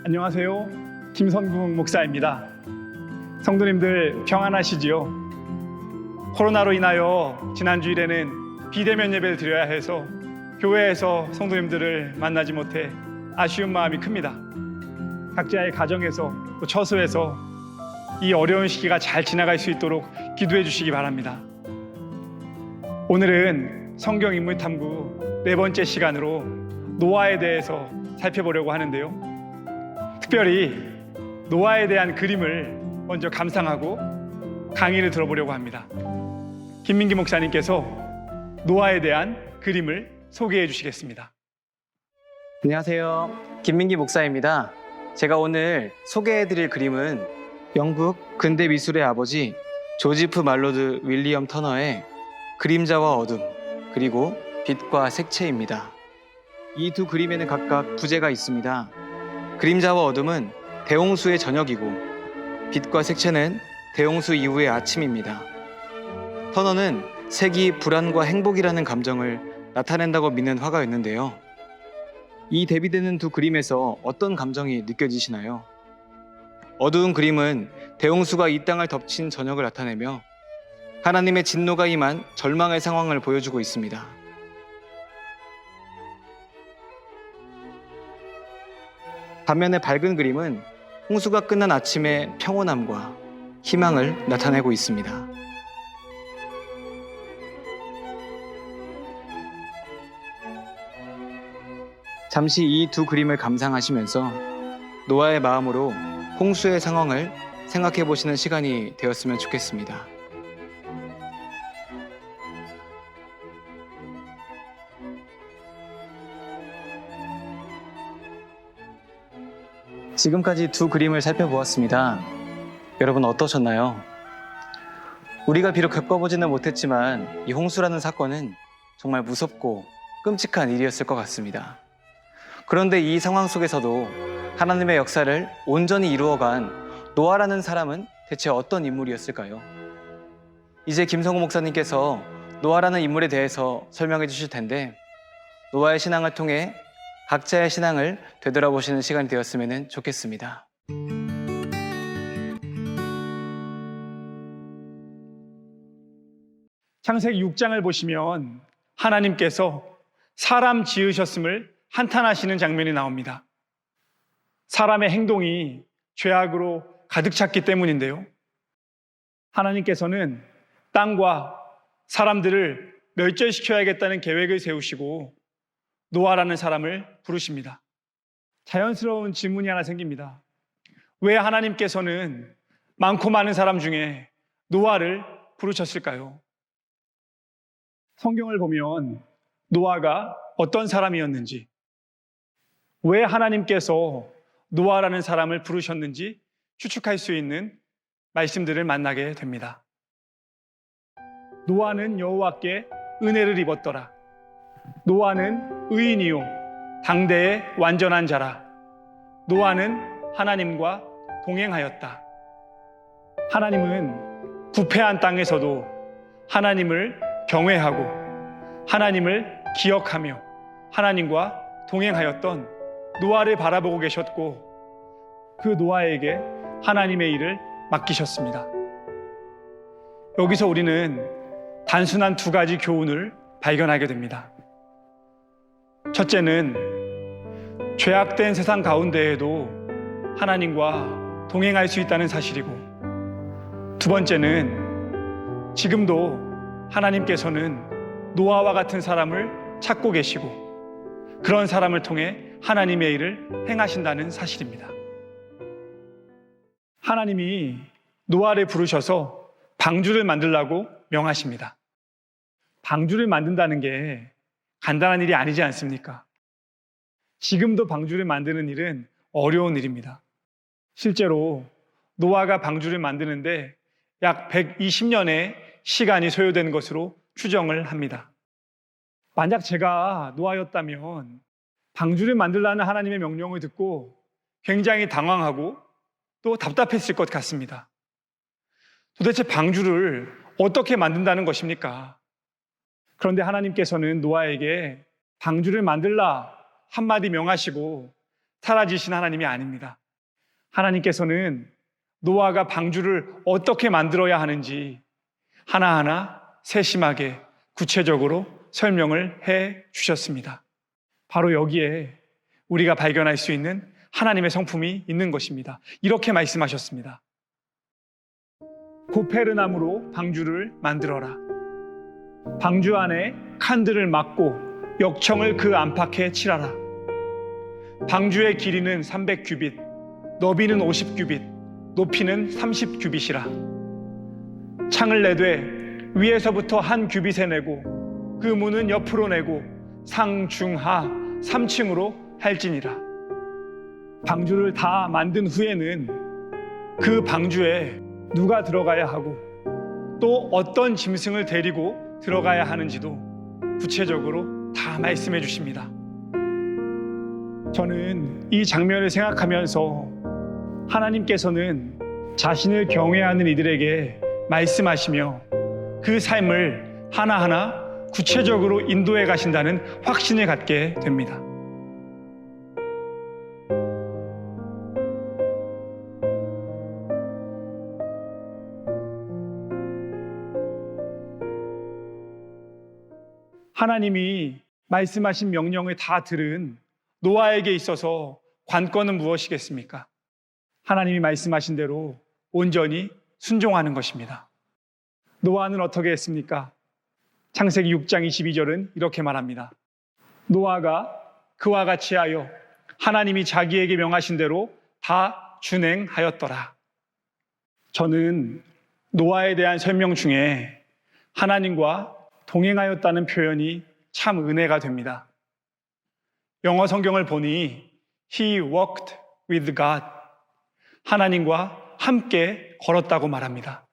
안녕하세요. 김선국 목사입니다. 성도님들 평안하시지요? 코로나로 인하여 지난 주일에는 비대면 예배를 드려야 해서 교회에서 성도님들을 만나지 못해 아쉬운 마음이 큽니다. 각자의 가정에서 또 처소에서 이 어려운 시기가 잘 지나갈 수 있도록 기도해 주시기 바랍니다. 오늘은 성경 인물 탐구 4번째 시간으로 노아에 대해서 살펴보려고 하는데요. 특별히 노아에 대한 그림을 먼저 감상하고 강의를 들어보려고 합니다. 김민기 목사님께서 노아에 대한 그림을 소개해 주시겠습니다. 안녕하세요. 김민기 목사입니다. 제가 오늘 소개해드릴 그림은 영국 근대 미술의 아버지 조지프 말로드 윌리엄 터너의 그림자와 어둠 그리고 빛과 색채입니다. 이 두 그림에는 각각 부제가 있습니다. 그림자와 어둠은 대홍수의 저녁이고 빛과 색채는 대홍수 이후의 아침입니다. 터너는 색이 불안과 행복이라는 감정을 나타낸다고 믿는 화가였는데요. 이 대비되는 두 그림에서 어떤 감정이 느껴지시나요? 어두운 그림은 대홍수가 이 땅을 덮친 저녁을 나타내며 하나님의 진노가 임한 절망의 상황을 보여주고 있습니다. 반면에 밝은 그림은 홍수가 끝난 아침의 평온함과 희망을 나타내고 있습니다. 잠시 이 두 그림을 감상하시면서 노아의 마음으로 홍수의 상황을 생각해 보시는 시간이 되었으면 좋겠습니다. 지금까지 두 그림을 살펴보았습니다. 여러분 어떠셨나요? 우리가 비록 겪어보지는 못했지만 이 홍수라는 사건은 정말 무섭고 끔찍한 일이었을 것 같습니다. 그런데 이 상황 속에서도 하나님의 역사를 온전히 이루어간 노아라는 사람은 대체 어떤 인물이었을까요? 이제 김성우 목사님께서 노아라는 인물에 대해서 설명해 주실 텐데 노아의 신앙을 통해 각자의 신앙을 되돌아보시는 시간이 되었으면 좋겠습니다. 창세기 6장을 보시면 하나님께서 사람 지으셨음을 한탄하시는 장면이 나옵니다. 사람의 행동이 죄악으로 가득 찼기 때문인데요. 하나님께서는 땅과 사람들을 멸절시켜야겠다는 계획을 세우시고 노아라는 사람을 부르십니다. 자연스러운 질문이 하나 생깁니다. 왜 하나님께서는 많고 많은 사람 중에 노아를 부르셨을까요? 성경을 보면 노아가 어떤 사람이었는지, 왜 하나님께서 노아라는 사람을 부르셨는지 추측할 수 있는 말씀들을 만나게 됩니다. 노아는 여호와께 은혜를 입었더라. 노아는 의인이요 당대의 완전한 자라. 노아는 하나님과 동행하였다. 하나님은 부패한 땅에서도 하나님을 경외하고 하나님을 기억하며 하나님과 동행하였던 노아를 바라보고 계셨고 그 노아에게 하나님의 일을 맡기셨습니다. 여기서 우리는 단순한 2가지 교훈을 발견하게 됩니다. 첫째는 죄악된 세상 가운데에도 하나님과 동행할 수 있다는 사실이고, 두 번째는 지금도 하나님께서는 노아와 같은 사람을 찾고 계시고 그런 사람을 통해 하나님의 일을 행하신다는 사실입니다. 하나님이 노아를 부르셔서 방주를 만들라고 명하십니다. 방주를 만든다는 게 간단한 일이 아니지 않습니까? 지금도 방주를 만드는 일은 어려운 일입니다. 실제로 노아가 방주를 만드는데 약 120년의 시간이 소요된 것으로 추정을 합니다. 만약 제가 노아였다면 방주를 만들라는 하나님의 명령을 듣고 굉장히 당황하고 또 답답했을 것 같습니다. 도대체 방주를 어떻게 만든다는 것입니까? 그런데 하나님께서는 노아에게 방주를 만들라 한마디 명하시고 사라지신 하나님이 아닙니다. 하나님께서는 노아가 방주를 어떻게 만들어야 하는지 하나하나 세심하게 구체적으로 설명을 해 주셨습니다. 바로 여기에 우리가 발견할 수 있는 하나님의 성품이 있는 것입니다. 이렇게 말씀하셨습니다. 고페르나무로 방주를 만들어라. 방주 안에 칸들을 막고 역청을 그 안팎에 칠하라. 방주의 길이는 300규빗, 너비는 50규빗, 높이는 30규빗이라. 창을 내되 위에서부터 한 규빗에 내고 그 문은 옆으로 내고 상중하 3층으로 할지니라. 방주를 다 만든 후에는 그 방주에 누가 들어가야 하고 또 어떤 짐승을 데리고 들어가야 하는지도 구체적으로 다 말씀해 주십니다. 저는 이 장면을 생각하면서 하나님께서는 자신을 경외하는 이들에게 말씀하시며 그 삶을 하나하나 구체적으로 인도해 가신다는 확신을 갖게 됩니다. 하나님이 말씀하신 명령을 다 들은 노아에게 있어서 관건은 무엇이겠습니까? 하나님이 말씀하신 대로 온전히 순종하는 것입니다. 노아는 어떻게 했습니까? 창세기 6장 22절은 이렇게 말합니다. 노아가 그와 같이 하여 하나님이 자기에게 명하신 대로 다 준행하였더라. 저는 노아에 대한 설명 중에 하나님과 동행하였다는 표현이 참 은혜가 됩니다. 영어 성경을 보니 He walked with God. 하나님과 함께 걸었다고 말합니다.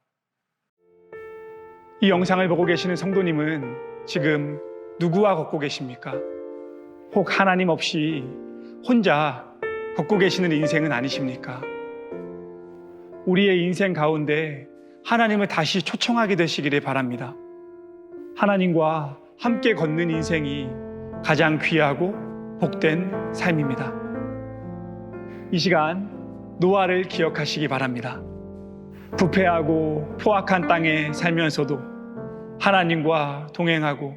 이 영상을 보고 계시는 성도님은 지금 누구와 걷고 계십니까? 혹 하나님 없이 혼자 걷고 계시는 인생은 아니십니까? 우리의 인생 가운데 하나님을 다시 초청하게 되시기를 바랍니다. 하나님과 함께 걷는 인생이 가장 귀하고 복된 삶입니다. 이 시간 노아를 기억하시기 바랍니다. 부패하고 포악한 땅에 살면서도 하나님과 동행하고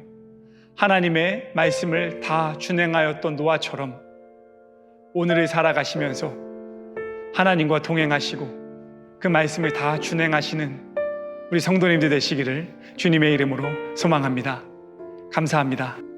하나님의 말씀을 다 준행하였던 노아처럼 오늘을 살아가시면서 하나님과 동행하시고 그 말씀을 다 준행하시는 우리 성도님들 되시기를 주님의 이름으로 소망합니다. 감사합니다.